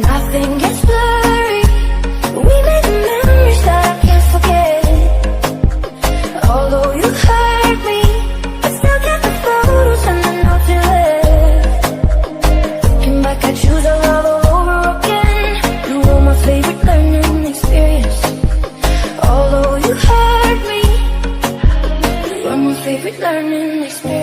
Nothing gets blurry. We made the memories that I can't forget. Although you hurt me, I still get the photos and the notes you left. Looking back, I choose our love all over again. You were my favorite learning experience. Although you hurt me, you were my favorite learning experience.